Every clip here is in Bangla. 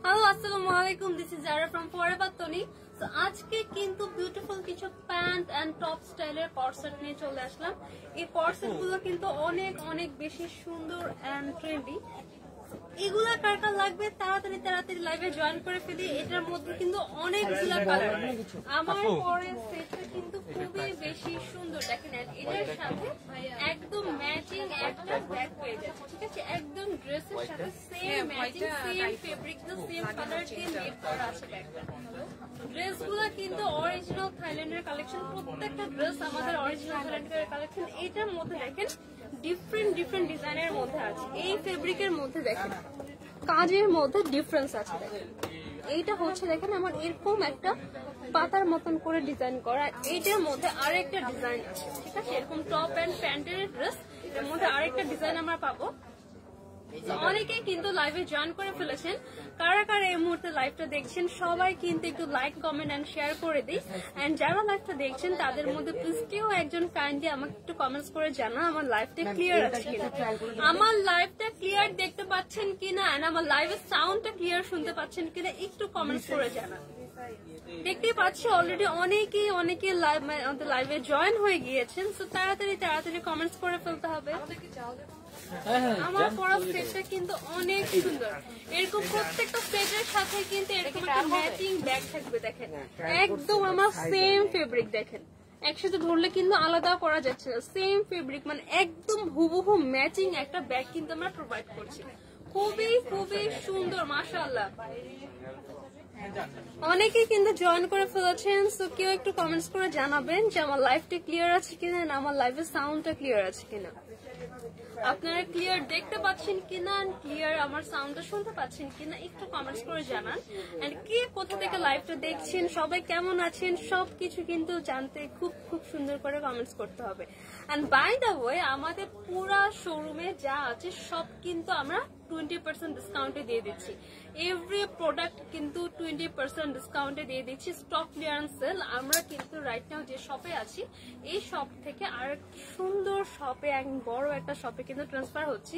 হ্যালো, আসসালামু আলাইকুম। This is Zara from forever Toni. So আজকে কিন্তু বিউটিফুল কিছু প্যান্ট এন্ড টপ স্টাইলের কর্সেট নিয়ে চলে আসলাম। এই কর্সেট গুলো কিন্তু অনেক অনেক বেশি সুন্দর এন্ড ট্রেন্ডি। এগুলা কার কার লাগবে তাড়াতাড়ি তাড়াতাড়ি লাইভে জয়েন করে ফেলি। এটার মধ্যে কিন্তু অনেকগুলো কালার। আমার পরে সেটটা কিন্তু খুবই বেশি সুন্দর। দেখেন এটার সাথে একদম ম্যাচিং একটা ব্যাগ পেয়ে যাচ্ছে, ঠিক আছে? একদম ড্রেসের সাথে same matching, same fabric, same colour দিয়ে মেড করা আছে ব্যাগটা। ড্রেসগুলো কিন্তু অরিজিনাল থাইল্যান্ডের কালেকশন। প্রত্যেকটা ড্রেস আমাদের অরিজিনাল থাইল্যান্ডের কালেকশন। এটার মধ্যে দেখেন ডিফারেন্ট ডিফারেন্ট ডিজাইনের মধ্যে আছে। এই ফেব্রিকের মধ্যে দেখেন কাজের মধ্যে ডিফারেন্স আছে। দেখেন এইটা হচ্ছে, দেখেন আমার এরকম একটা পাতার মতন করে ডিজাইন করা। এইটার মধ্যে আরেকটা ডিজাইন আছে, ঠিক আছে? এরকম টপ এন্ড প্যান্টের ড্রেস, এর মধ্যে আরেকটা ডিজাইন আমরা পাবো। অনেকেই কিন্তু লাইভে জয়েন করে ফেলেছেন। কারা কারা এই মুহূর্তে লাইভটা দেখছেন সবাই কিন্তু একটু লাইক, কমেন্ট এন্ড শেয়ার করে দিই। এন্ড যারা লাইভটা দেখছেন তাদের মধ্যে প্লিজ কেউ একজন কাইন্ডলি আমাকে একটু কমেন্টস করে জানা আমার লাইভটা ক্লিয়ার আছে কিনা, আমার লাইভটা ক্লিয়ার দেখতে পাচ্ছেন কিনা, এন্ড আমার লাইভের সাউন্ডটা ক্লিয়ার শুনতে পাচ্ছেন কিনা একটু কমেন্টস করে জানা। দেখতেই পাচ্ছি অলরেডি অনেকে লাইভে জয়েন হয়ে গিয়েছেন। তো তাড়াতাড়ি তাড়াতাড়ি কমেন্টস করে ফেলতে হবে। আমার পরা সেটটা কিন্তু অনেক সুন্দর। এরকম প্রত্যেকটা সেটের সাথে কিন্তু এরকম একটা ম্যাচিং ব্যাগ থাকবে। দেখেন একদম আমার সেম ফেব্রিক। দেখেন একসাথে ধরলে কিন্তু আলাদা করা যাচ্ছে না। সেম ফেব্রিক মানে একদম হুবহু ম্যাচিং একটা ব্যাগ কিন্তু আমরা প্রোভাইড করছি। খুবই খুবই সুন্দর, মাশাআল্লাহ। অনেকেই কিন্তু জয়েন করে ফেলেছেন। সো কেউ একটু কমেন্টস করে জানাবেন যে আমার লাইভটা ক্লিয়ার আছে কিনা, না আমার লাইভের সাউন্ডটা ক্লিয়ার আছে কিনা, আপনারা ক্লিয়ার দেখতে পাচ্ছেন কিনা, ক্লিয়ার আমার সাউন্ডটা শুনতে পাচ্ছেন কিনা একটু কমেন্টস করে জানান। এন্ড কে কোথা থেকে লাইভটা দেখছেন, সবাই কেমন আছেন, সবকিছু কিন্তু জানতে খুব খুব সুন্দর করে কমেন্টস করতে হবে। এন্ড বাই দ্য ওয়ে আমাদের পুরা শোরুমে যা আছে সব কিন্তু আমরা 20% ডিসকাউন্টে দিয়ে দিচ্ছি। এভরি প্রোডাক্ট কিন্তু 20% ডিসকাউন্টে দিয়ে দিচ্ছি। Stock clearance sale. আমরা কিন্তু রাইট নাও যে শপে আছি এই শপ থেকে আর সুন্দর শপে, এক বড় একটা শপে কিন্তু ট্রান্সফার হচ্ছি।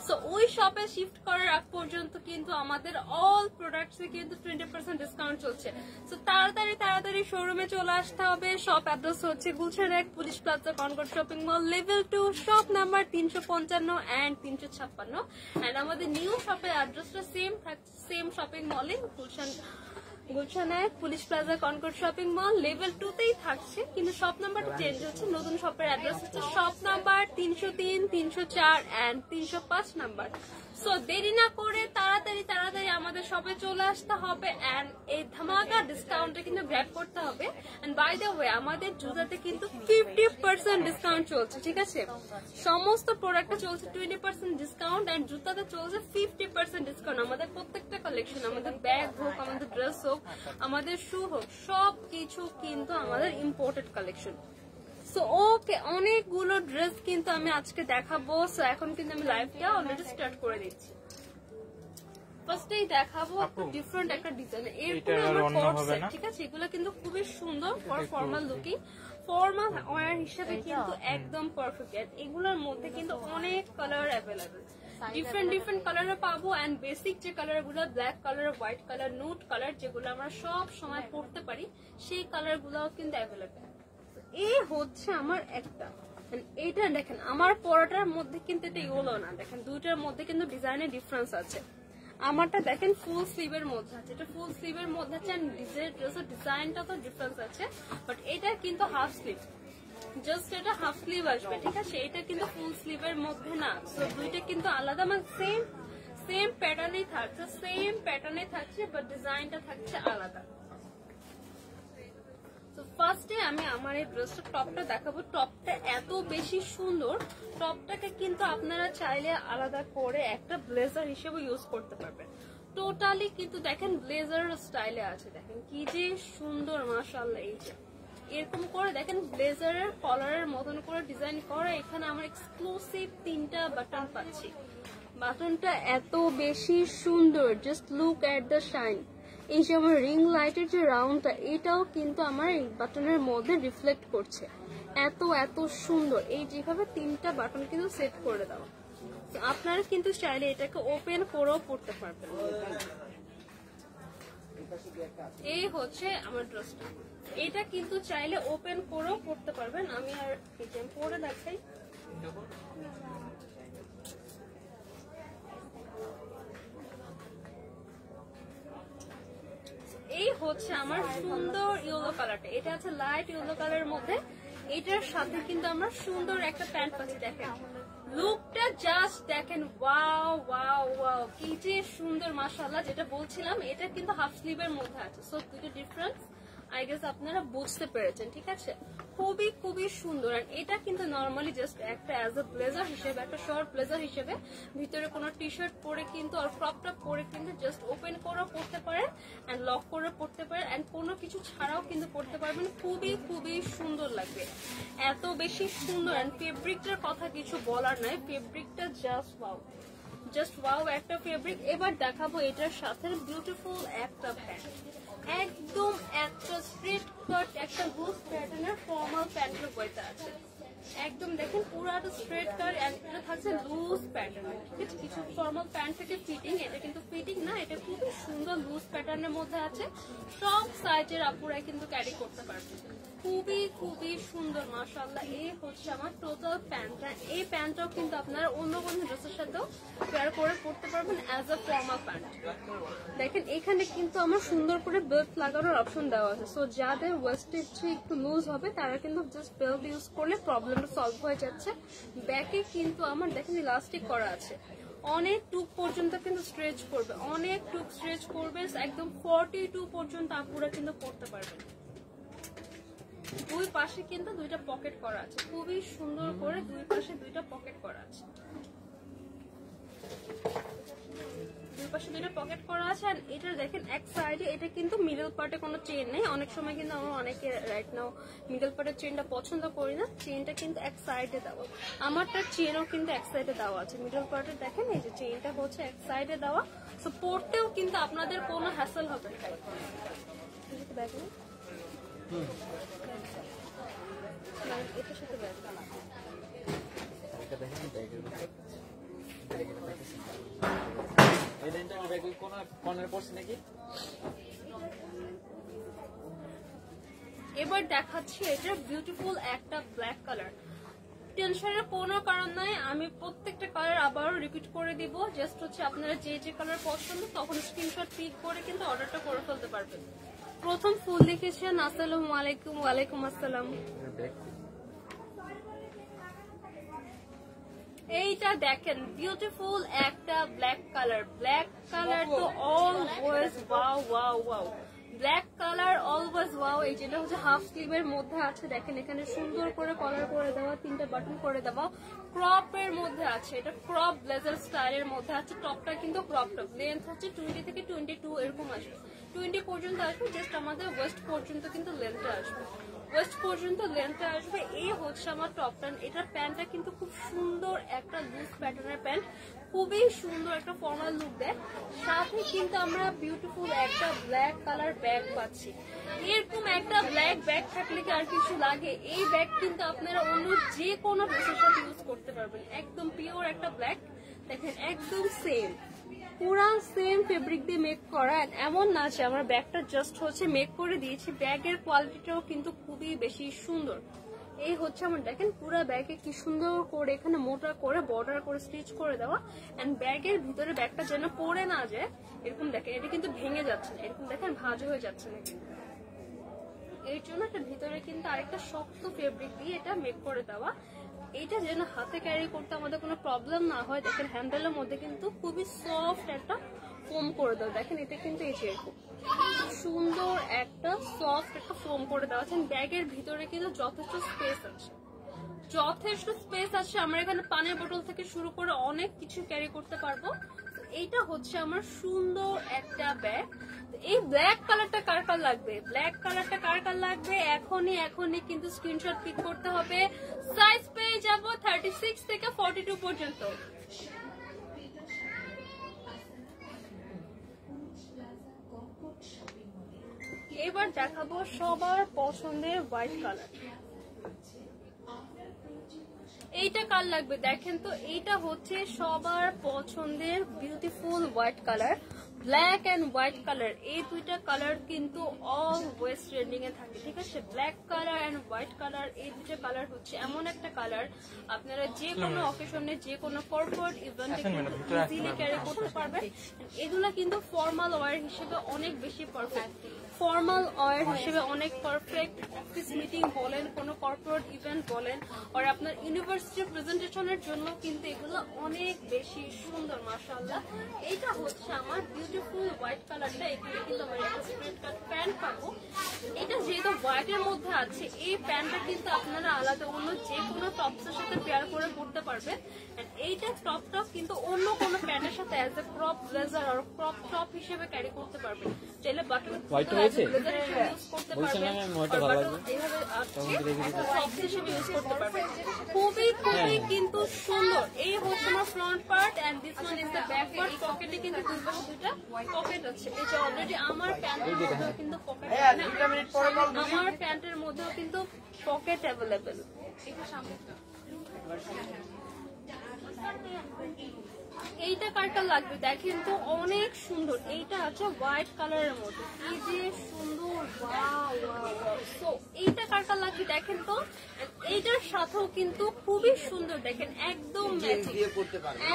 সো ওই শপে শিফট করার আগ পর্যন্ত কিন্তু আমাদের অল প্রোডাক্টস এ কিন্তু 20% ডিসকাউন্ট চলছে। সো তাড়াতাড়ি তাড়াতাড়ি শোরুমে চলে আসতে হবে। শপ অ্যাড্রেস হচ্ছে Gulshan 1 police plaza Concord shopping mall level 2, shop number 355 and 356। And আমাদের নিউ শপের অ্যাড্রেসটা সেম থাকছে, সেম শপিং মলে Gulshan 1 police plaza Concord shopping mall level 2 তেই থাকছে, কিন্তু শপ নাম্বারটা চেঞ্জ হচ্ছে। নতুন শপের অ্যাড্রেস হচ্ছে shop number 303, 304 and 305 number. So দেরি না করে তাড়াতাড়ি তাড়াতাড়ি আমাদের শপে চলে আসতে হবে এন্ড এই ধামাকা ডিসকাউন্টে কিন্তু গ্র্যাব করতে হবে। এন্ড বাই দ্য ওয়ে আমাদের জুতাতে কিন্তু 50% ডিসকাউন্ট চলছে, ঠিক আছে? সমস্ত প্রোডাক্টে চলছে 20% ডিসকাউন্ট এন্ড জুতাতে চলছে 50% ডিসকাউন্ট। আমাদের প্রত্যেকটা কালেকশন, আমাদের ব্যাগ হোক, আমাদের ড্রেস হোক, আমাদের শু হোক, সবকিছু কিন্তু আমাদের ইম্পোর্টেড কালেকশন। সো ওকে, অনেকগুলো ড্রেস কিন্তু আমি আজকে দেখাবো। সো এখন কিন্তু আমি লাইভটা অলরেডি স্টার্ট করে দিচ্ছি। ফার্স্টেই দেখাবো ডিফারেন্ট একটা ডিজাইন। এরপরে আমার কোট সেট, ঠিক আছে? এগুলো কিন্তু খুবই সুন্দর for formal looking, formal wire হিসেবে কিন্তু একদম পারফেক্ট। এগুলোর মধ্যে কিন্তু অনেক কালার অ্যাভেলেবেল, ডিফারেন্ট ডিফারেন্ট কালারে পাবো। এন্ড বেসিক যে কালার গুলো, black colour, white colour, নুট colour, যেগুলো আমরা সব সময় পরতে পারি সেই কালার গুলাও কিন্তু অ্যাভেলেবেল। এই হচ্ছে আমার একটা। এইটা দেখেন আমার পরাটার মধ্যে কিন্তু এটা ইয়েলো না। দেখেন দুইটার মধ্যে কিন্তু ডিজাইনের ডিফারেন্স আছে। আমারটা দেখেন ফুল স্লিভের মধ্যে আছে, এটা ফুল স্লিভের মধ্যে আছে। ড্রেসের ডিজাইনটা তো ডিফারেন্স আছে, বাট এটা কিন্তু হাফ স্লিভ, জাস্ট এটা হাফ স্লিভ আসবে, ঠিক আছে? এটা কিন্তু ফুল স্লিভের মধ্যে না। সো দুইটা কিন্তু আলাদা, মানে সেম প্যাটার্নে থাকছে বাট ডিজাইনটা থাকছে আলাদা। তো ফার্স্টে আমি আমার এই ড্রেসটা টপটা দেখাবো। টপটা এত বেশি সুন্দর, টপটাকে কিন্তু আপনারা চাইলে আলাদা করে একটা ব্লেজার হিসেবে ইউজ করতে পারবেন। টোটালি কিন্তু দেখেন ব্লেজার স্টাইলে আছে। দেখেন কি যে সুন্দর, মাশাআল্লাহ। এই যে এরকম করে দেখেন ব্লেজারের কলারের মতন করে ডিজাইন করা। এখানে আমার এক্সক্লুসিভ 3টা বাটন পাচ্ছি। বাটনটা এত বেশি সুন্দর, just look at the shine. এই যে আমার রিং লাইটের যে রাউন্ডটা, এটাও কিন্তু আমার এই বাটনের মধ্যে রিফ্লেক্ট করছে। এত এত সুন্দর। এই যেভাবে 3টা বাটন কিন্তু সেট করে দাও, আপনারা কিন্তু চাইলে এটাকে ওপেন করেও পড়তে পারবেন। এই হচ্ছে আমার ড্রেসটা। এটা কিন্তু চাইলে ওপেন করেও পড়তে পারবেন। আমি আর পরে দেখাই। এই হচ্ছে আমার সুন্দর ইয়েলো কালারটা। এটা আছে লাইট ইয়েলো কালারের মধ্যে। এটার সাথে কিন্তু আমরা সুন্দর একটা প্যান্ট পাচ্ছি। দেখেন লুকটা জাস্ট দেখেন, ওয়াও ওয়াও ওয়াও, কি যে সুন্দর মাশাআল্লাহ। যেটা বলছিলাম এটা কিন্তু হাফ স্লিভের মধ্যে আছে, সো দুটো ডিফারেন্স আই গেস আপনারা বুঝতে পেরেছেন, ঠিক আছে? খুবই খুবই সুন্দর। আর এটা কিন্তু নর্মালি জাস্ট একটা অ্যাজ আ ব্লেজার হিসেবে, একটা শর্ট ব্লেজার হিসেবে, ভিতরে কোনো টি শার্ট পরে কিন্তু আর ক্রপ টপ পরে কিন্তু জাস্ট ওপেন করে পড়তে পারেন এন্ড লক করে পড়তে পারেন এন্ড কোনো কিছু ছাড়াও কিন্তু পড়তে পারবেন। খুবই খুবই সুন্দর লাগবে, এত বেশি সুন্দর। এন্ড ফেব্রিকটার কথা কিছু বলার নাই, ফেব্রিকটা জাস্ট ওয়াও, জাস্ট ওয়াও একটা ফেব্রিক। এবার দেখাবো এটার সাথে বিউটিফুল একটা প্যান্ট, একদম একটা স্ট্রেট কাট একটা লুজ প্যাটার্নের ফর্মাল প্যান্টের বইতে আছে। একদম দেখেন পুরাটা স্ট্রেট কাট এন্ড এটা থাকছে লুজ প্যাটার্নের, ঠিক আছে? কিছু ফর্মাল প্যান্ট থেকে ফিটিং, এটা কিন্তু ফিটিং না, এটা খুবই সুন্দর লুজ প্যাটার্নের মধ্যে আছে। সব সাইজের আপুরা কিন্তু ক্যারি করতে পারবে, খুবই খুবই সুন্দর মাশাআল্লাহ। এই হচ্ছে আমার টোটাল প্যান্টটা। এই প্যান্টটাও কিন্তু আপনারা অন্য কোনো ড্রেসের সাথেও পেয়ার করে পড়তে পারবেন অ্যাজ আ ফর্মাল প্যান্ট। দেখেন এখানে কিন্তু আমার সুন্দর করে বেল্ট লাগানোর অপশন দেওয়া আছে, সো যাদের ওয়েস্টের একটু লুজ হবে তারা কিন্তু জাস্ট বেল্ট ইউজ করলে প্রবলেমটা সলভ হয়ে যাচ্ছে। ব্যাকে কিন্তু আমার দেখেন ইলাস্টিক করা আছে, অনেক টুক পর্যন্ত কিন্তু স্ট্রেচ করবে, অনেক টুক স্ট্রেচ করবে, একদম 42 পর্যন্ত আপুরা কিন্তু পড়তে পারবেন। দুই পাশে কিন্তু দুইটা পকেট করা আছে, খুবই সুন্দর করে দুই পাশে দুইটা পকেট করা আছে, দুই পাশে দুইটা পকেট করা আছে। আর এটা দেখেন এক সাইডে, এটা কিন্তু মিডল পার্টে কোনো চেন নেই। অনেক সময় কিন্তু আমরা অনেকে রাইট নাও মিডল পার্টের চেনটা পছন্দ করি না, চেনটা কিন্তু এক সাইডে দেওয়া। আমারটা চেনও কিন্তু এক সাইডে দেওয়া আছে মিডল পার্টে। দেখেন এই যে চেনটা হচ্ছে এক সাইডে দেওয়া, তো পড়তেও কিন্তু আপনাদের কোনো হ্যাসেল হবে না। দেখেন এটার সাথে এবার দেখাচ্ছি এটা বিউটিফুল একটা ব্ল্যাক কালার। টেনশনের কোনো কারণ নাই, আমি প্রত্যেকটা কালার আবারও রিপিট করে দিব। জাস্ট হচ্ছে আপনারা যে যে কালার পছন্দ তখন স্ক্রিনশট পিক করে কিন্তু অর্ডারটা করে ফেলতে পারবেন। প্রথম ফুল লিখেছেন আসসালামু আলাইকুম। ওয়ালাইকুম আসসালাম। এইটা দেখেন বিউটিফুল একটা ব্ল্যাক কালার। ব্ল্যাক কালার তো always wow wow wow, black colour always wow. এই যেটা হচ্ছে হাফ স্লিভের মধ্যে আছে, দেখেন এখানে সুন্দর করে কলার করে দেওয়া, তিনটা বাটন করে দেওয়া, ক্রপের মধ্যে আছে। এটা ক্রপ ব্লেজার স্টাইলের মধ্যে আছে। টপটা কিন্তু ক্রপ টপ, লেন্থ হচ্ছে 20 থেকে 22 এরকম আসবে, 20 পর্যন্ত আসবে। জাস্ট আমাদের ওয়েস্ট পর্যন্ত কিন্তু লেন্থটা আসবে, ওয়েস্ট পর্যন্ত লেন্থটা আসবে। এই হচ্ছে আমার টপ প্যান্ট। এটার প্যান্টটা কিন্তু খুব সুন্দর একটা লুজ প্যাটার্নের প্যান্ট, খুবই সুন্দর একটা ফর্মাল লুক দেয়। সাথে কিন্তু আমরা বিউটিফুল একটা ব্ল্যাক কালার ব্যাগ পাচ্ছি। এরকম একটা ব্ল্যাক ব্যাগ থাকলে কি আর কিছু লাগে? এই ব্যাগ কিন্তু আপনারা অন্য যে কোনো ড্রেসের সাথে ইউজ করতে পারবেন। একদম পিওর একটা ব্ল্যাক, দেখেন একদম সেম, পুরা সেম ফেব্রিক দিয়ে মেক করা। এমন না যে আমার ব্যাগটা জাস্ট হচ্ছে মেক করে দিয়েছি, ব্যাগের কোয়ালিটিটাও কিন্তু খুবই বেশি সুন্দর। এই হচ্ছে আমার দেখেন পুরো ব্যাগে কি সুন্দর করে এখানে মোটা করে বর্ডার করে স্টিচ করে দেওয়া। এন্ড ব্যাগের ভিতরে ব্যাগটা যেন পড়ে না যায় এরকম দেখেন, এটা কিন্তু ভেঙে যাচ্ছে না, এরকম দেখেন ভাঁজ হয়ে যাচ্ছে না কিন্তু। এর জন্য এটা ভিতরে কিন্তু আরেকটা শক্ত ফেব্রিক দিয়ে এটা মেক করে দেওয়া। এইটা যেন হাতে ক্যারি করতে আমাদের কোনো প্রবলেম না হয়। দেখেন হ্যান্ডেলের মধ্যে কিন্তু খুবই সফট একটা ফোম করে দেওয়া, দেখেন এটা কিন্তু এই যে সুন্দর একটা সফট একটা ফোম করে দেওয়া আছে। ব্যাগের ভিতরে কিন্তু যথেষ্ট স্পেস আছে, যথেষ্ট স্পেস আছে। আমরা এখানে পানির বোতল থেকে শুরু করে অনেক কিছু ক্যারি করতে পারবো। এইটা হচ্ছে আমার সুন্দর একটা ব্যাগ। এই ব্ল্যাক কালারটা কার কার লাগবে, ব্ল্যাক কালারটা কার কার লাগবে এখনই কিন্তু স্ক্রিনশট পিক করতে হবে। সাইজ পেয়ে যাব 36 থেকে 42 পর্যন্ত। এবার দেখাবো সবার পছন্দের হোয়াইট কালার। এইটা কার লাগবে দেখেন তো, এইটা হচ্ছে সবার পছন্দের beautiful white colour. Black and white colour, এই দুইটা কালার কিন্তু অলওয়েজ ট্রেন্ডিং এ থাকে, ঠিক আছে? Black colour and white colour, এই দুইটা কালার হচ্ছে এমন একটা কালার আপনারা যে কোনো অকেশনে, যে কোনো কর্পোরেট ইভেন্টে কিন্তু ইজিলি ক্যারি করতে পারবেন। এগুলা কিন্তু ফর্মাল ওয়্যার হিসেবে অনেক বেশি পারফেক্ট, ফর্মাল ওয়্যার হিসেবে অনেক পারফেক্ট। অফিস মিটিং বলেন, কোনো কর্পোরেট ইভেন্ট বলেন, আর আপনার ইউনিভার্সিটি প্রেজেন্টেশনের জন্য কিন্তু এগুলো অনেক বেশি সুন্দর। মাশাআল্লাহ, এইটা হচ্ছে আমার বিউটিফুল হোয়াইট কালারটা। এখানে কিন্তু আমরা একটা স্ট্রেট কাট প্যান্ট পাবো। এটা যেহেতু হোয়াইটের মধ্যে আছে, এই প্যান্টটা কিন্তু আপনারা আলাদা অন্য যে কোনো টপসের সাথে পেয়ার করে পরতে পারবেন। এইটা টপটা কিন্তু অন্য কোনো প্যান্টের সাথে অ্যাজ এ ক্রপ ব্লেজার আর ক্রপ টপ হিসেবে ক্যারি করতে পারবেন। চাইলে বাটন ব্লেজার হিসেবে ইউজ করতে পারবেন, এইভাবে টপস হিসেবে ইউজ করতে পারবেন। খুবই খুবই কিন্তু সুন্দর। এই হচ্ছে আমার front part and this one is the back part. পকেটে কিন্তু দুইটা পকেট আছে। এই যে অলরেডি আমার প্যান্টের মধ্যেও কিন্তু পকেট, আমার প্যান্টের মধ্যেও কিন্তু পকেট অ্যাভেলেবেল। এইটা কারটা লাগবে দেখেন তো, অনেক সুন্দর। এইটা আছে হোয়াইট কালারের মধ্যে, এই যে সুন্দর। তো এইটা কারটা লাগবে দেখেন তো, এইটার সাথেও কিন্তু খুবই সুন্দর। দেখেন একদম ম্যাচিং,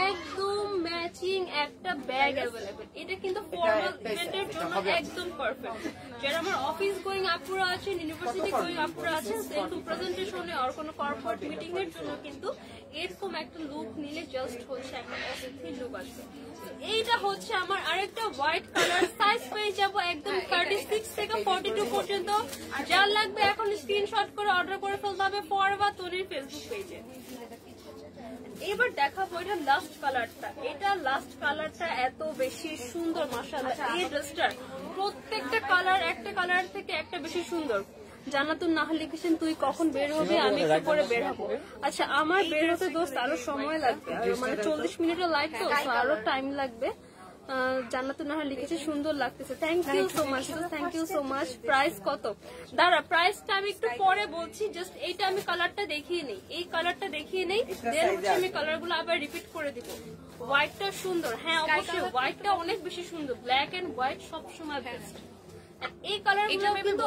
একদম ম্যাচিং একটা ব্যাগ অ্যাভেলেবেল। এটা কিন্তু ফর্মাল ইভেন্টের জন্য একদম পারফেক্ট। যারা আমার অফিস গোয়িং আপুরা আছেন, ইউনিভার্সিটি গোয়িং আপুরা আছেন, সেহেতু প্রেজেন্টেশনে আর কোনো কর্পোরেট মিটিং এর জন্য কিন্তু এরকম একটা লুক নিলে জাস্ট হচ্ছে একটা অস্থির লুক আসবে। এইটা হচ্ছে আমার আরেকটা হোয়াইট কালার। সাইজ পেয়ে যাবো একদম 36 থেকে 42 পর্যন্ত। যার লাগবে এখন স্ক্রিনশট করে অর্ডার করে ফেলতে হবে ফরওয়ার্ড তনির ফেসবুক পেজে। এবার দেখাবো এটা লাস্ট কালারটা। এটা লাস্ট কালারটা এত বেশি সুন্দর মাশাআল্লাহ। এই ড্রেসটার প্রত্যেকটা কালার একটা কালার থেকে একটা বেশি সুন্দর। জান্নাতুন নাহার লিখেছেন তুই কখন বের হবি, আমি একটু পরে বের হবো। আচ্ছা, আমার বের হতে দোস্ত আরো সময় লাগবে, মানে 40 মিনিটের লাইভ তো, আরো টাইম লাগবে। জান্নাতুন নাহার লিখেছে সুন্দর লাগতেছে, thank you so much, thank you so much. Price কত? দাঁড়া, প্রাইসটা আমি একটু পরে বলছি। জাস্ট এইটা আমি কালারটা দেখিয়ে নেই, এই কালারটা দেখিয়ে নেই, দেন হচ্ছে আমি কালারগুলো আবার রিপিট করে দিব। হোয়াইটটা সুন্দর, হ্যাঁ অবশ্যই হোয়াইটটা অনেক বেশি সুন্দর। ব্ল্যাক এন্ড হোয়াইট সবসময় বেস্ট। এই কালারগুলো কিন্তু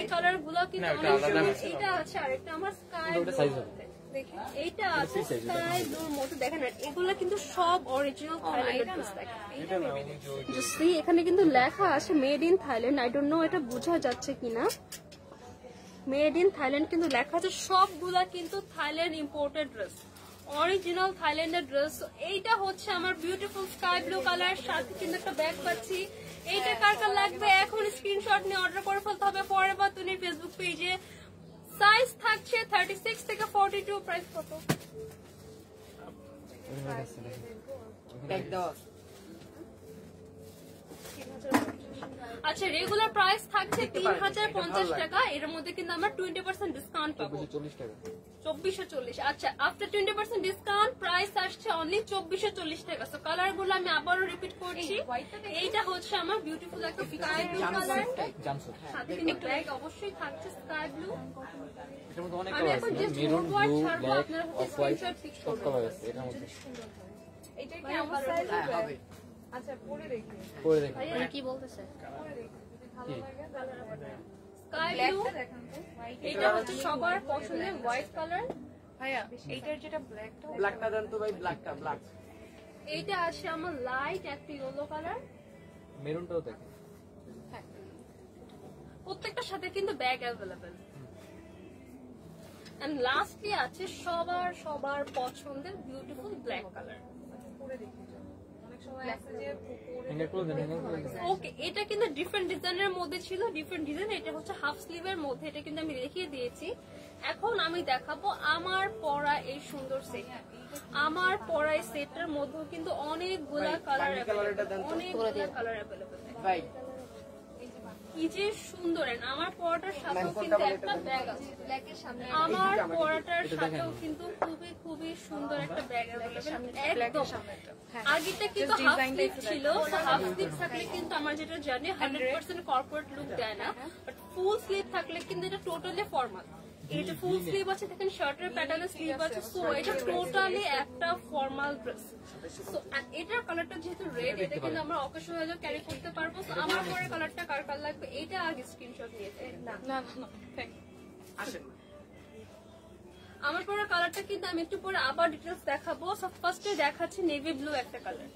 এই কালারগুলো কিন্তু অনেক সুন্দর। এটা আছে আরেকটা আমার স্কাই ব্লু, এইটা আছে স্কাই ব্লুর মধ্যে। দেখেন এগুলো কিন্তু সব অরিজিনাল থাইল্যান্ডের ড্রেস। দেখেন এখানে কিন্তু লেখা আছে made in Thailand. I don't know এটা বোঝা যাচ্ছে কিনা, মেড ইন থাইল্যান্ড কিন্তু লেখা আছে। সবগুলা কিন্তু থাইল্যান্ড ইম্পোর্টেড ড্রেস, অরিজিনাল থাইল্যান্ডের ড্রেস। এইটা হচ্ছে আমার বিউটিফুল স্কাই ব্লু কালার, সাথে কিন্তু একটা ব্যাগ পাচ্ছি। এইটা কার কার লাগবে এখন স্ক্রিনশট নিয়ে অর্ডার করে ফেলতে হবে ফরএভার তনির ফেসবুক পেজে। সাইজ থাকছে 36 থেকে 42। প্রাইস কত? আচ্ছা, রেগুলার প্রাইস থাকছে 3050 টাকা। এর মধ্যে কিন্তু আমরা 20% ডিসকাউন্ট পাবো, 2440। আচ্ছা, আফটার 20% ডিসকাউন্ট প্রাইস আসছে অনলি 2440 টাকা। সো কালার গুলো আমি আবারও রিপিট করছি। এইটা হচ্ছে আমার বিউটিফুল একটা স্কাই ব্লু কালার, সাথে কিন্তু ব্যাগ অবশ্যই থাকছে স্কাই ব্লু। আমি এখন জাস্ট নোট ওয়াইট ছাড়বো, আপনারা হচ্ছে স্ক্রিনশট পিক করবেন। এটা কি আমার সাইজ হবে? আচ্ছা, পরে দেখি, পরে দেখি ভাই কি বলতেছে। স্কাই ব্লু, এটা হচ্ছে সবার পছন্দের হোয়াইট কালার। ভাইয়া এইটার যেটা ব্ল্যাকটা দেন তো ভাই, ব্ল্যাকটা ব্ল্যাক। এইটা আছে আমার লাইট একটা ইয়েলো কালার, মেরুনটাও দেখেন। হ্যাঁ, প্রত্যেকটার সাথে কিন্তু ব্যাগ অ্যাভেলেবেল। এন্ড লাস্টলি আছে সবার সবার পছন্দের বিউটিফুল ব্ল্যাক কালার। পরে দেখি ওকে, এটা কিন্তু ডিফারেন্ট ডিজাইনের মধ্যে ছিল, ডিফারেন্ট ডিজাইন। এটা হচ্ছে হাফ স্লিভের মধ্যে, এটা কিন্তু আমি দেখিয়ে দিয়েছি। এখন আমি দেখাবো আমার পরা এই সুন্দর সেট। আমার পরা এই সেটটার মধ্যে কিন্তু অনেকগুলা কালার অ্যাভেলেবেল। কি যে সুন্দর। আমার পরাটার সাথেও কিন্তু একটা ব্যাগ আছে, আমার পরাটার সাথেও কিন্তু খুবই খুবই সুন্দর একটা ব্যাগ অ্যাভেলেবেল। একদম আগেটা কিন্তু হাফ স্লিভ ছিল, হাফ স্লিভ থাকলে কিন্তু আমার যেটা জানি 100% কর্পোরেট লুক দেয় না, বাট ফুল স্লিভ থাকলে কিন্তু এটা টোটালি ফর্মাল। এটা ফুল স্লিভ আছে, দেখেন শার্টের প্যাটার্নের স্লিভ আছে। সো এটা টোটালি একটা ফর্মাল ড্রেস। সো এটার কালারটা যেহেতু রেড, এটা কিন্তু আমরা অকেশনালি ক্যারি করতে পারবো। সো আমার পরে কালারটা কার কার লাগবে এটা আগে স্ক্রিনশট নিয়ে না না না আসেন। আমার পরে কালারটা কিন্তু আমি একটু পরে আবার ডিটেলস দেখাবো। সো ফার্স্টে দেখাচ্ছি নেভি ব্লু একটা কালার।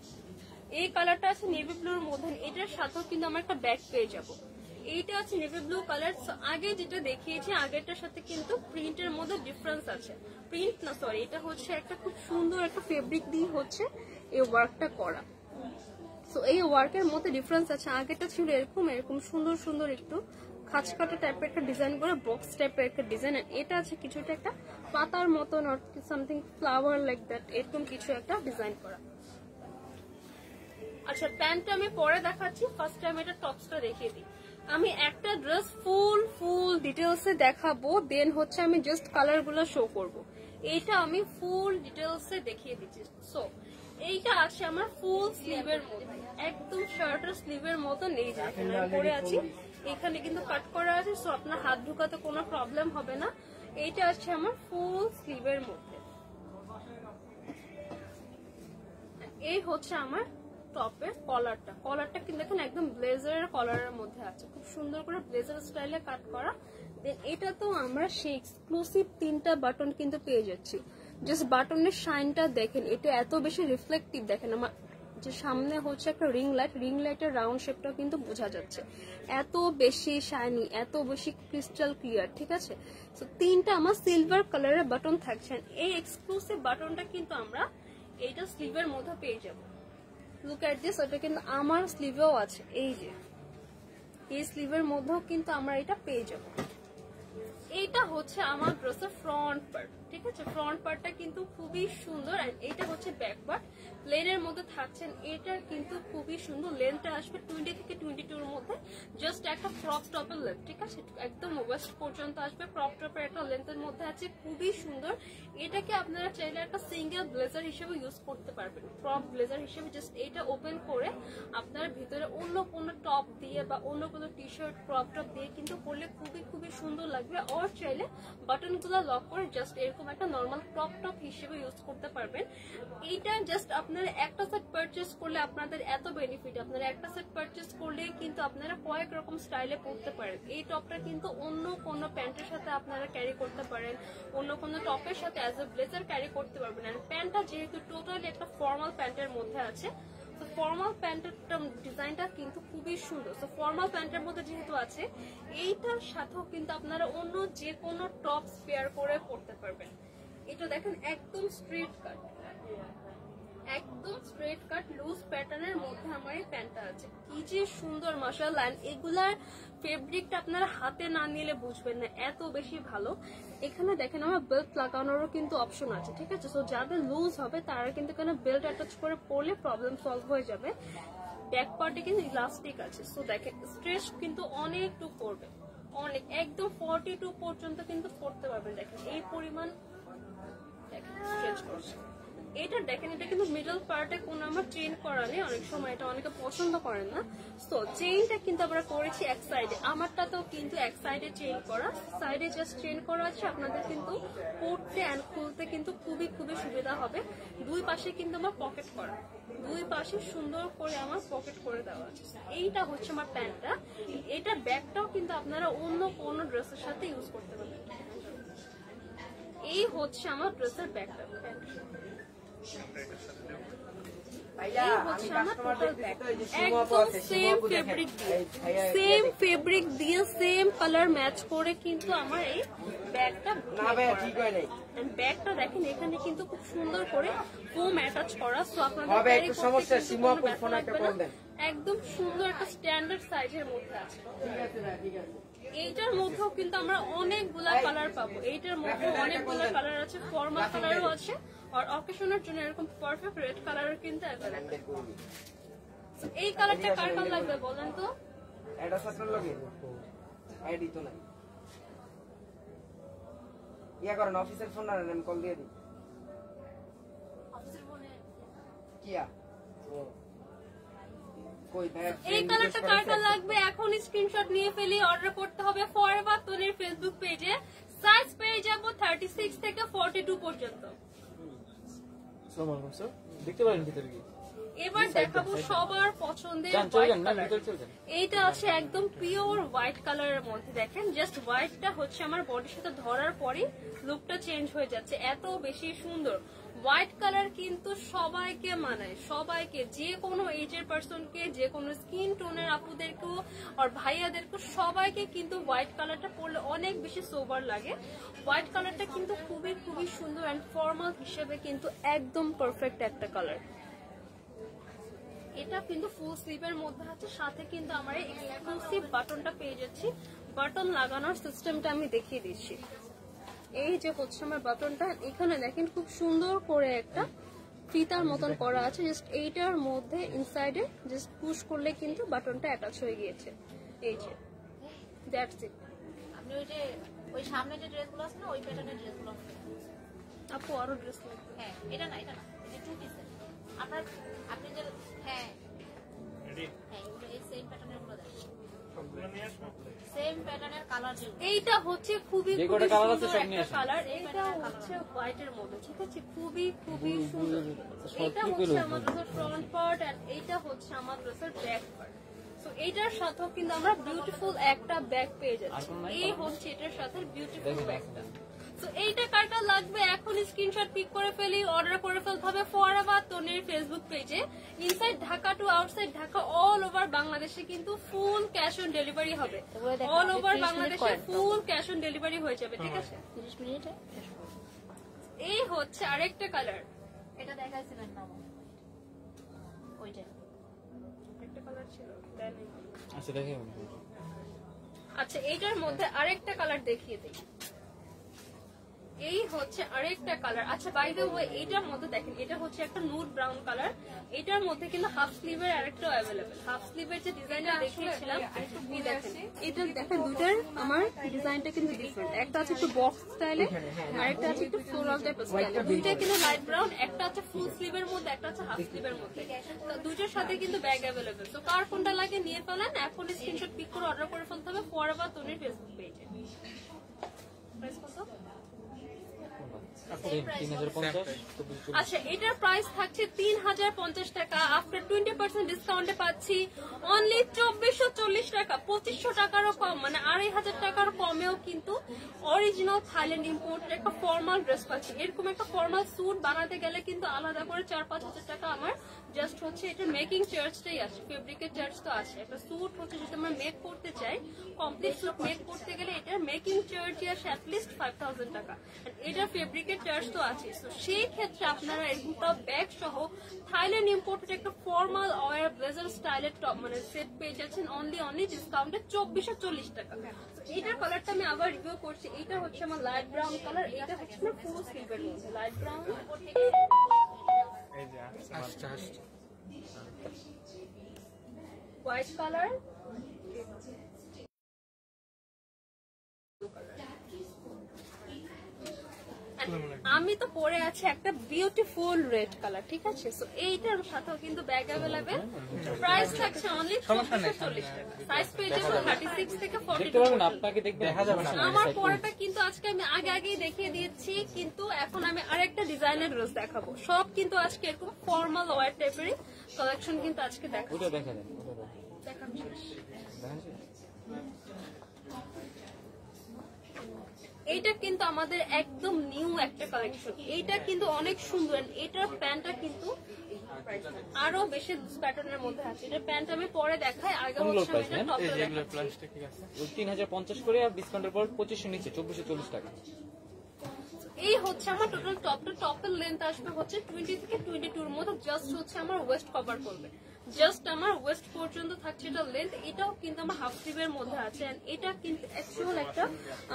এই কালারটা আছে নেভি ব্লুর মধ্যে, এটার সাথেও কিন্তু আমরা একটা ব্যাগ পেয়ে যাবো। এইটা আছে নেভি ব্লু কালার। আগে যেটা দেখিয়েছি আগেরটার সাথে কিন্তু প্রিন্টের মধ্যে ডিফারেন্স আছে। প্রিন্ট না সরি, এটা হচ্ছে একটা খুব সুন্দর একটা ফেব্রিক দিয়ে হচ্ছে এই ওয়ার্কটা করা। সো এই ওয়ার্কের মধ্যে ডিফারেন্স আছে। আগেরটা ছিল এরকম এরকম সুন্দর সুন্দর একটু খাঁচকাটা টাইপের একটা ডিজাইন করে বক্স টাইপের একটা ডিজাইন। এটা আছে কিছুটা একটা পাতার মতন আর সামথিং ফ্লাওয়ার লাইক দ্যাট, এরকম কিছু একটা ডিজাইন করা। আচ্ছা প্যান্টটা আমি পরে দেখাচ্ছি, ফার্স্ট টাইম এটা টপসটা দেখিয়ে দিই। আমি একটা ড্রেস ফুল ডিটেলসে দেখাবো, দেন হচ্ছে আমি জাস্ট কালার গুলো শো করবো। এইটা আমি ফুল ডিটেলসে দেখিয়ে দিচ্ছি। সো এইটা আছে আমার ফুল স্লিভের মধ্যে, একদম শার্টের স্লিভের মতো নেই, যেখানে আমি পরে আছি এখানে কিন্তু কাট করা আছে। সো আপনার হাত ঢুকাতে কোনো প্রবলেম হবে না। এইটা আছে আমার ফুল স্লিভের মধ্যে। এই হচ্ছে আমার টপের কলারটা কিন্তু দেখুন একদম ব্লেজারের কলারের মধ্যে আছে, খুব সুন্দর করে ব্লেজার স্টাইলে কাট করা। দেন এটা তো আমরা সেই এক্সক্লুসিভ 3টা বাটন কিন্তু পেয়ে যাচ্ছি। জাস্ট বাটনের শাইনটা দেখেন, এটা এত বেশি রিফ্লেক্টিভ। দেখেন আমার যে সামনে হচ্ছে একটা রিং লাইটের রাউন্ড শেপটাও কিন্তু বোঝা যাচ্ছে, এত বেশি শাইনি, এত বেশি ক্রিস্টাল ক্লিয়ার। ঠিক আছে, তো 3টা আমার সিলভার কালারের বাটন থাকছে। এই এক্সক্লুসিভ বাটনটা কিন্তু আমরা এইটা স্লিভের মধ্যে পেয়ে যাবো। লুক এট দিস, এটা কিন্তু আমার স্লিভেও আছে। এই যে এই স্লিভের মধ্যেও কিন্তু আমরা এটা পেয়ে যাব। এইটা হচ্ছে আমার ড্রেসের ফ্রন্ট পার্ট। ঠিক আছে, ফ্রন্ট পার্টটা কিন্তু খুবই সুন্দর। আর এটা হচ্ছে ব্যাক পার্ট, প্লেনের মধ্যে থাকছেন। এটার কিন্তু খুবই সুন্দর, লেন্থটা আসবে 20 থেকে 22 এর মধ্যে, জাস্ট একটা ক্রপ টপের লেন্থ। ঠিক আছে, একদম ওয়েস্ট পর্যন্ত আসবে, ক্রপ টপের একটা লেন্থের মধ্যে আছে, খুবই সুন্দর। এটাকে আপনারা চাইলে একটা সিঙ্গেল ব্লেজার হিসেবে ইউজ করতে পারবেন, ক্রপ ব্লেজার হিসেবে। জাস্ট এটা ওপেন করে আপনার ভিতরে অন্য কোনো টপ দিয়ে বা অন্য কোনো টি শার্ট ক্রপ টপ দিয়ে কিন্তু পরলে খুবই সুন্দর লাগবে। আর চাইলে বাটন গুলো লক করে জাস্ট এরকম একটা নর্মাল ক্রপ টপ হিসেবে ইউজ করতে পারবেন। এইটা জাস্ট আপনারা একটা সেট পারচেজ করলে আপনাদের এত বেনিফিট। আপনারা একটা সেট পারচেজ করলে কিন্তু আপনারা কয়েক রকম স্টাইলে পরতে পারেন। এই টপটা কিন্তু অন্য কোনো প্যান্টের সাথে আপনারা ক্যারি করতে পারেন, অন্য কোনো টপের সাথে অ্যাজ এ ব্লেজার ক্যারি করতে পারবেন। আর প্যান্টটা যেহেতু টোটালি একটা ফর্মাল প্যান্টের মধ্যে আছে, তো ফর্মাল প্যান্টের ডিজাইনটা কিন্তু খুবই সুন্দর। তো ফর্মাল প্যান্টের মধ্যে যেহেতু আছে, এইটার সাথেও কিন্তু আপনারা অন্য যে কোনো টপস পেয়ার করে পরতে পারবেন। এটা দেখেন একদম স্ট্রেট কাট, একদম স্ট্রেট কাট লুজ প্যাটার্নের মধ্যে আমার এই প্যান্টটা আছে। কি যে সুন্দর মাশাআল্লাহ। এগুলার ফেব্রিকটা আপনারা হাতে না নিলে বুঝবেন না, এত বেশি ভালো। এখানে দেখেন আমার বেল্ট লাগানোরও কিন্তু অপশন আছে। ঠিক আছে, সো যাদের লুজ হবে তারা কিন্তু এখানে বেল্ট অ্যাটাচ করে পরলে প্রবলেম সলভ হয়ে যাবে। ব্যাক পার্টে কিন্তু ইলাস্টিক আছে। সো দেখেন স্ট্রেচ কিন্তু অনেকটুকু করবে, অনেক একদম 42 পর্যন্ত কিন্তু পড়তে পারবেন। দেখেন এই পরিমাণ দেখেন স্ট্রেচ করছে। এটা দেখেন, এটা কিন্তু মিডল পার্টে কোনো আমার চেইন করা নেই। অনেক সময় এটা অনেকে পছন্দ করেন না, তো চেইনটা কিন্তু আমরা করেছি এক সাইডে। আমারটাতেও কিন্তু এক সাইডে চেইন করা, সাইডে জাস্ট চেইন করা আছে। আপনাদের কিন্তু পরতে এন্ড খুলতে কিন্তু খুবই সুবিধা হবে। দুই পাশে কিন্তু আমার পকেট করা, দুই পাশে সুন্দর করে আমার পকেট করে দেওয়া আছে। এইটা হচ্ছে আমার প্যান্টটা। এটা ব্যাগটাও কিন্তু আপনারা অন্য কোনো ড্রেসের সাথে ইউজ করতে পারবেন। এই হচ্ছে আমার ড্রেসের ব্যাগটা, সেম ফেব্রিক দিয়ে সেম কালার ম্যাচ করে কিন্তু আমার এই ব্যাগটা। ব্যাগটা দেখেন এখানে কিন্তু খুব সুন্দর করে ফোম অ্যাটাচ করা। সো আপনাদের একদম সুন্দর একটা স্ট্যান্ডার্ড সাইজের মধ্যে আছে। এইটার মধ্যেও কিন্তু আমরা অনেকগুলা কালার পাবো। এইটার মধ্যে অনেকগুলা কালার আছে, ফর্মাল কালারও আছে, আর অকেশনের জন্য এরকম পারফেক্ট রেড কালার কিন্তু অ্যাভেলেবল। এই কালারটা কার কার লাগবে বলেন তো? এটা সাথের লাগে আইডি তো নাই, ইয়া করেন অফিসের ফোন আর আমি কল দিয়ে দিই। অফিসের ফোনে কিয়া এই কালারটা কার কার লাগবে এখন স্ক্রিনশট নিয়ে ফেলি, অর্ডার করতে হবে ফরএভার তনির ফেসবুক পেজে। সাইজ পেয়ে যাব 36 থেকে 42 পর্যন্ত। আসসালামু আলাইকুম স্যার, দেখতে পারেন ভিতরে কি? এবার দেখাবো সবার পছন্দের হোয়াইট কালার। এইটা আছে একদম পিওর হোয়াইট কালারের মধ্যে। দেখেন জাস্ট হোয়াইটটা হচ্ছে আমার বডির সাথে ধরার পরে লুকটা চেঞ্জ হয়ে যাচ্ছে, এত বেশি সুন্দর। হোয়াইট কালার কিন্তু সবাইকে মানায়, সবাইকে, যে কোনো এজের পার্সনকে, যে কোনো স্কিন টোনের আপুদেরকেও আর ভাইয়াদেরকেও সবাইকে কিন্তু হোয়াইট কালারটা পরলে অনেক বেশি সোবার লাগে। হোয়াইট কালারটা কিন্তু খুবই খুবই সুন্দর অ্যান্ড ফর্মাল হিসেবে কিন্তু একদম পারফেক্ট একটা কালার। এটা কিন্তু ফুল স্লিভের মধ্যে আছে, সাথে কিন্তু আমরা এক্সক্লুসিভ বাটনটা পেয়ে যাচ্ছি। বাটন লাগানোর সিস্টেমটা আমি দেখিয়ে দিচ্ছি। এই যে হচ্ছে আমার বাটনটা, এখানে দেখেন খুব সুন্দর করে একটা ফিতার মতন করা আছে। জাস্ট এইটার মধ্যে ইনসাইডে জাস্ট পুশ করলে কিন্তু বাটনটা অ্যাটাচ হয়ে গিয়েছে। এই যে দ্যাটস ইট। আপনি ওই যে ওই সামনে যে ড্রেসগুলো আছে না, ওই প্যাটার্নের ড্রেসগুলো আপু আরো ড্রেস লাগবে? হ্যাঁ, এটা না, এটা না, এটা টু পিসের। আপনার আপনি যে হ্যাঁ হ্যাঁ এগুলো এই সেম প্যাটার্নের গুলো দেখেন, সেম প্যাটার্নের কালার যেগুলো। এইটা হচ্ছে খুবই খুবই সুন্দর একটা কালার। এটা হচ্ছে হোয়াইটের মধ্যে, ঠিক আছে, খুবই খুবই সুন্দর। এটা হচ্ছে আমাদের ফ্রন্ট পার্ট আর এইটা হচ্ছে আমাদের ব্যাক পার্ট। তো এইটার সাথেও কিন্তু আমরা বিউটিফুল একটা ব্যাগ পেয়ে যাচ্ছি। এই হচ্ছে এটার সাথে বিউটিফুল ব্যাগটা। তো এইটা কারটা লাগবে এখন স্ক্রিনশট পিক করে ফেলি, অর্ডার করে ফেলতে হবে ফরএভার তনির ফেসবুক পেজে। Inside Dhaka to outside Dhaka all over বাংলাদেশে কিন্তু ফুল ক্যাশ অন ডেলিভারি হবে। অল ওভার বাংলাদেশে ফুল ক্যাশ অন ডেলিভারি হয়ে যাবে, ঠিক আছে? 30 মিনিটে এই হচ্ছে আরেকটা কালার। এটা দেখাইছিলেন না ওইটা একটা কালার ছিল, আচ্ছা দেখেন। আচ্ছা এইটার মধ্যে আরেকটা কালার দেখিয়ে দিই। এই হচ্ছে আরেকটা কালার। আচ্ছা বাই দ্য ওয়ে এইটার মধ্যে দেখেন, এটা হচ্ছে একটা নুড ব্রাউন কালার। এটার মধ্যে কিন্তু হাফ স্লিভের আরেকটা অ্যাভেলেবেল। হাফ স্লিভের যে ডিজাইনটা দেখিয়েছিলাম, এই দেখেন, এটা দেখেন দুটার আমার ডিজাইনটা কিন্তু ডিফারেন্ট। একটা আছে একটু বক্স স্টাইলে, আরেকটা আছে একটু ফ্লোরাল টাইপ স্টাইলে। দুইটা কিন্তু লাইট ব্রাউন, একটা আছে ফুল স্লিভের মধ্যে, একটা আছে হাফ স্লিভের মধ্যে। তো দুইটার সাথে কিন্তু ব্যাগ অ্যাভেলেবেল। তো কার কোনটা লাগে নিয়ে ফেলেন, এখন স্ক্রিনশট পিক করে অর্ডার করে ফেলতে হবে ফরএভার তনির ফেসবুক পেজে। প্রাইস কত? আচ্ছা এটার প্রাইস থাকছে 3050 টাকা। আফটার 20% ডিসকাউন্টে পাচ্ছি অনলি 2440 টাকা। 2500 টাকারও কম, মানে 2500 টাকার কমেও কিন্তু অরিজিনাল থাইল্যান্ড ইম্পোর্টের একটা ফর্মাল ড্রেস পাচ্ছি। এরকম একটা ফর্মাল স্যুট বানাতে গেলে কিন্তু আলাদা করে 4-5 টাকা আমার জাস্ট হচ্ছে এটা মেকিং চার্জটাই আছে, ফেব্রিকের চার্জ তো আছে। একটা স্যুট হচ্ছে যদি আমরা মেক করতে চাই, কমপ্লিট স্যুট মেক করতে গেলে এটার মেকিং চার্জ আসে অ্যাটলিস্ট 5000 টাকা। এটা ফেব্রিকের চার্জ তো আছে। তো সেই ক্ষেত্রে আপনারা এরকমটা ব্যাগ সহ থাইল্যান্ড ইম্পোর্টেড একটা ফর্মাল ওয়্যার ব্লেজার স্টাইলের টপ মানে সেট পেয়ে যাচ্ছেন অনলি ডিসকাউন্টে 2440 টাকা। এটার কালারটা আমি আবার রিভিউ করছি। এটা হচ্ছে আমার লাইট ব্রাউন কালার, এটা হচ্ছে আমার ফুল স্লিভের মধ্যে লাইট ব্রাউন, হোয়াইট কালার, আমি তো পরে আছে একটা বিউটিফুল রেড কালার, ঠিক আছে? সো এইটার সাথেও কিন্তু ব্যাগ অ্যাভেলেবেল। প্রাইস থাকছে অনলি 2440 টাকা। সাইজ পেয়ে যাবেন 36 থেকে 42। আপনাকে দেখতে দেখা যাবে না। আমার পরেটা কিন্তু আজকে আমি আগেই দেখিয়ে দিয়েছি, কিন্তু এখন আমি আরেকটা ডিজাইনের ড্রেস দেখাবো। সব কিন্তু আজকে এরকম ফর্মাল ওয়্যার টাইপেরই কালেকশন কিন্তু আজকে দেখাবো। ওটা দেখা দেন, দেখান শেষ। এইটা কিন্তু আমাদের একদম নিউ একটা কালেকশন। এইটা কিন্তু অনেক সুন্দর। এটার প্যান্টটা কিন্তু আরো বেশি প্যাটার্নের মধ্যে আছে। এটার প্যান্ট আমি পরে দেখাই, আগে হচ্ছে আমি এটা টপে দেখাচ্ছি। 3050 করে আর ডিসকাউন্টের পর 2500 নিচে 2440 টাকা। এই হচ্ছে আমার টোটাল টপটা। টপের লেন্থ আসবে হচ্ছে 20 থেকে 22 এর মতো। জাস্ট হচ্ছে আমার ওয়েস্ট কভার করবে, জাস্ট আমার ওয়েস্ট পর্যন্ত থাকছে এটা লেন্থ। এটাও কিন্তু আমার হাফ স্লিভের মধ্যে আছে। এটা কিন্তু অ্যাকচুয়াল একটা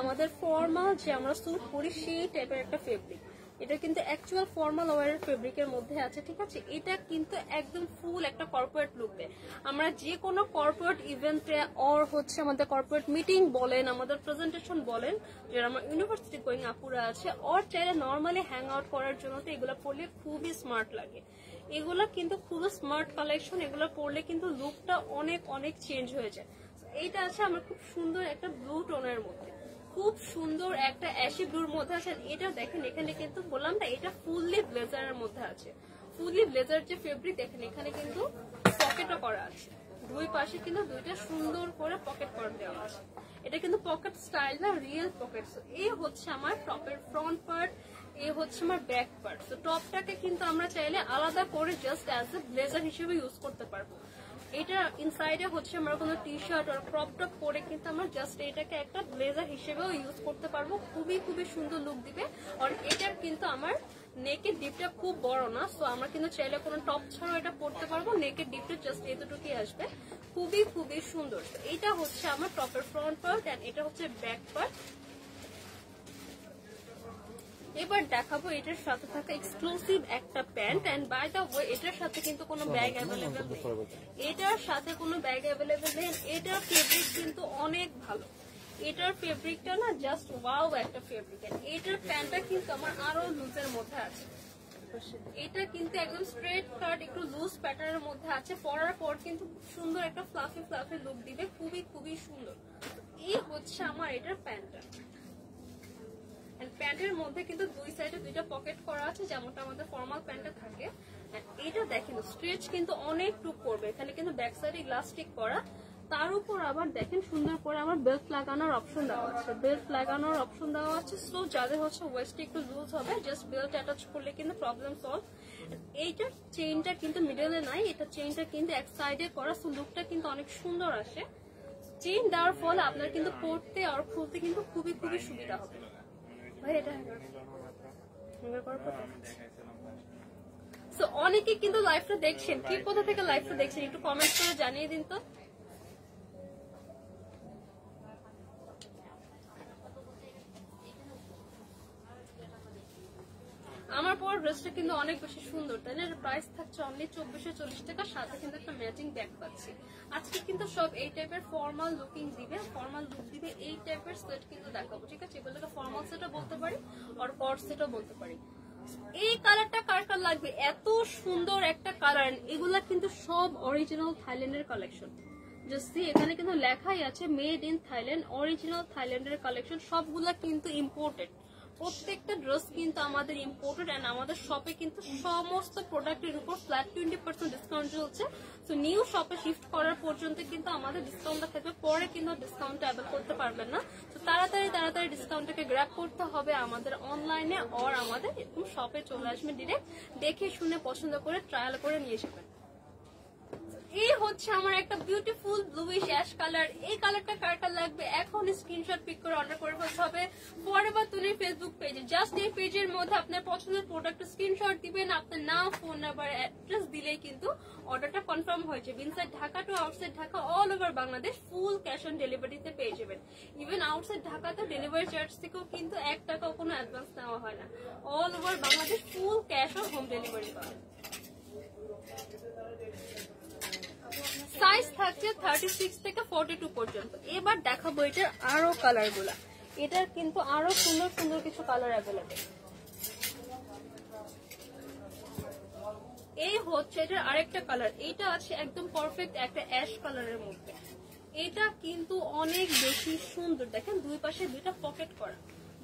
আমাদের ফর্মাল যে আমরা স্যুট পরি সেই টাইপের একটা ফেব্রিক। এটা কিন্তু অ্যাকচুয়াল ফর্মাল ওয়্যারের ফেব্রিকের মধ্যে আছে, ঠিক আছে? এটা কিন্তু একদম ফুল একটা কর্পোরেট লুক দেয়। আমরা যে কোনো কর্পোরেট ইভেন্টে অর হচ্ছে আমাদের কর্পোরেট মিটিং বলেন, আমাদের প্রেজেন্টেশন বলেন, যারা আমার ইউনিভার্সিটি গোয়িং আপুরা আছে, অর চাইলে নর্মালি হ্যাং আউট করার জন্য তো এগুলো পরলে খুবই স্মার্ট লাগে। এগুলো কিন্তু খুবই স্মার্ট কালেকশন। এগুলো পরলে কিন্তু লুকটা অনেক চেঞ্জ হয়ে যায়। এইটা আছে আমার খুব সুন্দর একটা ব্লু টোনের মধ্যে, খুব সুন্দর একটা অ্যাশি ব্লুর মধ্যে আছে। এটা দেখেন এখানে কিন্তু বললাম না এটা ফুললি ব্লেজারের মধ্যে আছে। ফুললি ব্লেজার যে ফেব্রিক দেখেন এখানে কিন্তু পকেটও করা আছে, দুই পাশে কিন্তু দুইটা সুন্দর করে পকেট করে দেওয়া আছে। এটা কিন্তু পকেট স্টাইল না, রিয়েল পকেট। এই হচ্ছে আমার টপের ফ্রন্ট পার্ট, এই হচ্ছে আমার ব্যাক পার্ট। তো টপটাকে কিন্তু আমরা চাইলে আলাদা করে জাস্ট অ্যাজ এ ব্লেজার হিসেবে ইউজ করতে পারবো। এটা ইনসাইডে হচ্ছে আমরা কোনো টি শার্ট আর ক্রপ টপ পরে কিন্তু আমরা জাস্ট এটাকে একটা ব্লেজার হিসেবেও ইউজ করতে পারবো, খুবই খুবই সুন্দর লুক দিবে। আর এটার কিন্তু আমার নেকের ডিপটা খুব বড় না, সো আমরা কিন্তু চাইলে কোনো টপ ছাড়াও এটা পরতে পারবো। নেকের ডিপটা জাস্ট এতটুকুই আসবে, খুবই খুবই সুন্দর। এটা হচ্ছে আমার টপের ফ্রন্ট পার্ট এন্ড এটা হচ্ছে ব্যাক পার্ট। এবার দেখাবো এটার সাথে থাকা এক্সক্লুসিভ একটা প্যান্ট। এন্ড বাই দ্য ওয়ে এটার সাথে কিন্তু কোনো ব্যাগ অ্যাভেলেবেল নেই, এটার সাথে কোনো ব্যাগ অ্যাভেলেবেল নেই। এটার ফেব্রিক কিন্তু অনেক ভালো, এটার ফেব্রিকটা না জাস্ট ওয়াও একটা ফেব্রিক। এটার প্যান্টটা কিন্তু আমার আরো লুজের মধ্যে আছে, এটা কিন্তু একদম স্ট্রেট কাট একটু লুজ প্যাটার্নের মধ্যে আছে। পরার পর কিন্তু সুন্দর একটা ফ্লাফি ফ্লাফি লুক দিবে, খুবই খুবই সুন্দর। এই হচ্ছে আমার এটার প্যান্টটা। প্যান্টের মধ্যে কিন্তু দুই সাইডে দুইটা পকেট করা আছে, যেমনটা আমাদের ফর্মাল প্যান্টে থাকে। এটা দেখেন স্ট্রেচ কিন্তু অনেক টুক করবে, এখানে কিন্তু ব্যাক সাইডে ইলাস্টিক করা, তার উপর আবার দেখেন সুন্দর করে আমার বেল্ট লাগানোর অপশন দেওয়া আছে, বেল্ট লাগানোর অপশন দেওয়া আছে। সো যাদের হচ্ছে ওয়েস্ট একটু লুজ হবে জাস্ট বেল্ট অ্যাটাচ করলে কিন্তু প্রবলেম সলভ। এইটার চেইনটা কিন্তু মিডলে নাই, এটা চেইনটা কিন্তু এক সাইডে করা, সো লুকটা কিন্তু অনেক সুন্দর আসে। চেইন দেওয়ার ফলে আপনার কিন্তু পরতে আর খুলতে কিন্তু খুবই খুবই সুবিধা হবে। অনেকে কিন্তু লাইভটা দেখছেন, কি কোথা থেকে লাইভটা দেখছেন একটু কমেন্ট করে জানিয়ে দিন তো। আমার পর ড্রেসটা কিন্তু অনেক বেশি সুন্দর, তাই না? প্রাইস থাকছে অনলি 2440 টাকা, সাথে কিন্তু একটা ম্যাচিং ব্যাগ পাচ্ছি। আজকে কিন্তু সব এই টাইপের ফর্মাল লুকিং দিবে, ফর্মাল লুক দিবে এই টাইপের সেট কিন্তু দেখাবো, ঠিক আছে? এগুলোকে ফর্মাল সেটও বলতে পারি আর কট সেটও বলতে পারি। এই কালারটা কার কার লাগবে? এত সুন্দর একটা কালার, এগুলা কিন্তু সব অরিজিনাল থাইল্যান্ডের কালেকশন। জাস্ট এখানে কিন্তু লেখাই আছে মেড ইন থাইল্যান্ড, অরিজিনাল থাইল্যান্ডের কালেকশন, সবগুলা কিন্তু ইম্পোর্টেড। প্রত্যেকটা ড্রেস কিন্তু আমাদের ইম্পোর্টেড এন্ড আমাদের শপে কিন্তু সমস্ত প্রোডাক্টের উপর ফ্ল্যাট 20% ডিসকাউন্ট চলছে। সো নিউ শপে শিফট করার পর্যন্ত কিন্তু আমাদের ডিসকাউন্টটা থাকবে, পরে কিন্তু ডিসকাউন্টটা অ্যাভেল করতে পারবেন না। তো তাড়াতাড়ি ডিসকাউন্টটাকে গ্র্যাব করতে হবে আমাদের অনলাইনে আর আমাদের এরকম শপে চলে আসবেন, ডিরেক্ট দেখে শুনে পছন্দ করে ট্রায়াল করে নিয়ে যাবেন। এই হচ্ছে আমার একটা বিউটিফুল ব্লুইশ অ্যাশ কালার, এই কালারটা কার কার লাগবে এখন স্ক্রিনশট পিক করে অর্ডার করে ফেলতে হবে ফরএভার তুলির ফেসবুক পেজে। জাস্ট এই পেজের মধ্যে আপনার পছন্দের প্রোডাক্ট স্ক্রিনশট দিবেন, আপনার নাম, ফোন নাম্বার, অ্যাড্রেস দিলেই কিন্তু অর্ডারটা কনফার্ম হয়ে যাবে। Inside Dhaka to outside Dhaka all over Bangladesh full cash on ডেলিভারিতে পেয়ে যাবেন। ইভেন আউটসাইড ঢাকাতে ডেলিভারি চার্জ থেকেও কিন্তু 1 টাকাও কোনো অ্যাডভান্স নেওয়া হয় না, all over Bangladesh full cash on home delivery পাবেন। সাইজ থাকছে 36 থেকে 42 পর্যন্ত। এবার দেখাবো এটার আরো কালার গুলা, এটার কিন্তু আরো সুন্দর সুন্দর কিছু কালার অ্যাভেলেবেল। এই হচ্ছে এটার আরেকটা কালার, এটা আছে একদম পারফেক্ট একটা অ্যাশ কালারের মধ্যে। এটা কিন্তু অনেক বেশি সুন্দর, দেখেন দুই পাশে দুইটা পকেট করা,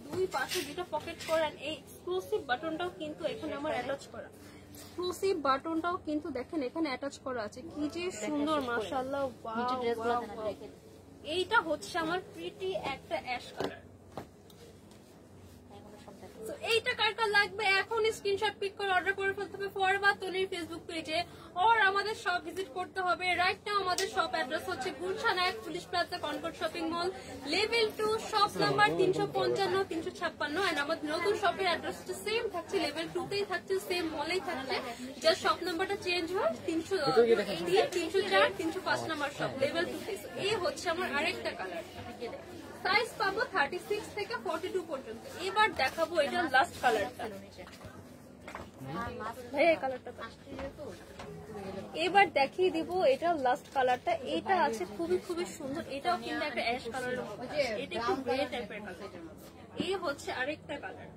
দুই পাশে দুইটা পকেট করা। এই এক্সক্লুসিভ বাটনটাও কিন্তু এখানে আমার অ্যাটাচ করা, এক্সক্লুসিভ বাটনটাও কিন্তু দেখেন এখানে অ্যাটাচ করা আছে, কি যে সুন্দর মাশাআল্লাহ। এইটা হচ্ছে আমার প্রিটি একটা অ্যাশ কালার। এইটা কার কার লাগবে এখন স্ক্রিনশট পিক করে অর্ডার করে ফেলতে হবে ফরএভার তুলির ফেসবুক পেজে, আর আমাদের শপ ভিজিট করতে হবে। রাইট নাও আমাদের শপ অ্যাড্রেস হচ্ছে Gulshan 1 police plaza Concord shopping mall, level 2, shop number 355 356। And আমাদের নতুন শপের অ্যাড্রেসটা সেম থাকছে, লেভেল 2 তেই থাকছে, সেম মলেই থাকছে, জাস্ট শপ নাম্বারটা চেঞ্জ হয়। 303, 304, 305 নাম্বার শপ, লেভেল 2 তে। এই হচ্ছে আমার আরেকটা কালার, সাইজ পাবো 36 থেকে 42 পর্যন্ত। এবার দেখাবো এটা লাস্ট কালারটা, এবার দেখিয়ে দিব এটা লাস্ট কালারটা। এটা আছে খুবই খুবই সুন্দর, এটাও কিন্তু একটা অ্যাশ কালারের মধ্যে, এটা একটু গ্রে টাইপের কালার। এই হচ্ছে আরেকটা কালার,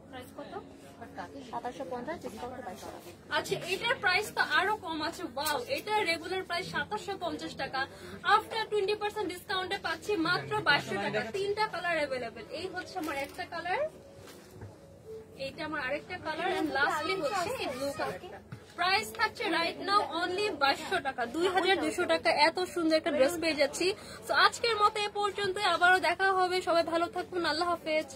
প্রাইস কত? 2750 ডিসকাউন্ট 22 টাকা। আচ্ছা এটার প্রাইস তো আরো কম আছে। ওয়াও, এটার রেগুলার প্রাইস 2750 টাকা, আফটার 20% ডিসকাউন্টে পাচ্ছি মাত্র 2200 টাকা। তিনটা কালার अवेलेबल। এই হচ্ছে আমার একটা কালার, এইটা আমার আরেকটা কালার, এন্ড লাস্টলি হচ্ছে এই ব্লু কালারটা। প্রাইস থাকছে রাইট নাও অনলি 2200 টাকা, 2200 টাকা এত সুন্দর একটা ড্রেস পেয়ে যাচ্ছি। তো আজকের মতো এ পর্যন্ত, আবারও দেখা হবে। সবাই ভালো থাকুন, আল্লাহ হাফেজ।